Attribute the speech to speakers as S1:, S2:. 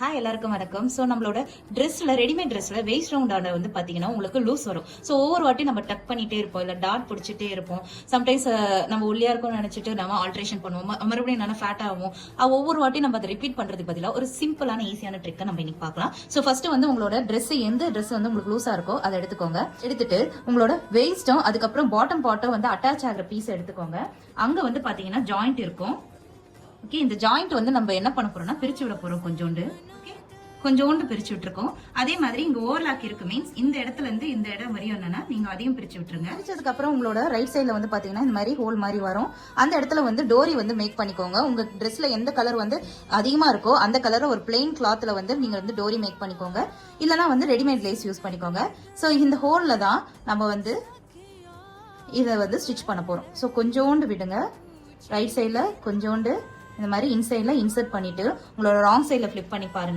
S1: Hi எல்லாருக்கும் வணக்கம். So நம்மளோட ட்ரெஸ்ல ரெடிமேட் ட்ரெஸ்ல வேஸ்ட் ரவுண்டான வந்து பாத்தீங்கன்னா உங்களுக்கு லூஸ் வரும். ஸோ ஒவ்வொரு வாட்டி நம்ம டக் பண்ணிட்டே இருப்போம், இல்ல டாட் பிடிச்சிட்டே இருப்போம். சம்டைம்ஸ் நம்ம ஒல்லியா இருக்கும்னு நினைச்சிட்டு நம்ம ஆல்ட்ரேஷன் பண்ணுவோம், மறுபடியும் நல்லா ஃபேட் ஆகும். ஒவ்வொரு வாட்டி நம்ம அதை ரிப்பீட் பண்றதுக்கு பதிலாக ஒரு சிம்பிளான ஈஸியான ட்ரிக்கை நம்ம இன்னைக்கு பார்க்கலாம். ஸோ ஃபர்ஸ்ட் வந்து உங்களோட ட்ரெஸ் எந்த ட்ரெஸ் வந்து உங்களுக்கு லூஸா இருக்கோ அதை எடுத்துக்கோங்க. எடுத்துட்டு உங்களோட வேஸ்டும் அதுக்கப்புறம் பாட்டம் பார்ட்டும் வந்து அட்டாச் ஆகிற பீஸ் எடுத்துக்கோங்க. அங்க வந்து பாத்தீங்கன்னா ஜாயிண்ட் இருக்கும். ஓகே, இந்த ஜாயிண்ட் வந்து நம்ம என்ன பண்ண போறோம்னா பிரிச்சு விட போறோம். கொஞ்சோண்டு பிரிச்சு விட்டுருக்கோம். அதே மாதிரி இங்க ஓவர்லாக் இருக்கு, மீன்ஸ் இந்த இடத்துல இருந்து இந்த இடம் வரையும் என்னன்னா நீங்க அதையும் பிரிச்சு விட்டுருங்க. பிரிச்சதுக்கு அப்புறம் உங்களோட ரைட் சைட்ல வந்து பாத்தீங்கன்னா இந்த மாதிரி ஹோல் மாதிரி வரும். அந்த இடத்துல வந்து டோரி வந்து மேக் பண்ணிக்கோங்க. உங்க ட்ரெஸ்ல எந்த கலர் வந்து அதிகமா இருக்கோ அந்த கலரை ஒரு பிளெயின் கிளாத்ல வந்து நீங்க வந்து டோரி மேக் பண்ணிக்கோங்க. இல்லனா வந்து ரெடிமேட் லேஸ் யூஸ் பண்ணிக்கோங்க. ஸோ இந்த ஹோல்ல தான் நம்ம வந்து இதை வந்து ஸ்டிச் பண்ண போறோம். ஸோ கொஞ்சோண்டு விடுங்க, ரைட் சைட்ல கொஞ்சோண்டு இந்த மாதிரி இன்சைட்ல இன்சர்ட் பண்ணிட்டு உங்களோட ராங் சைட்ல ஃபிளிப் பண்ணி பாருங்க.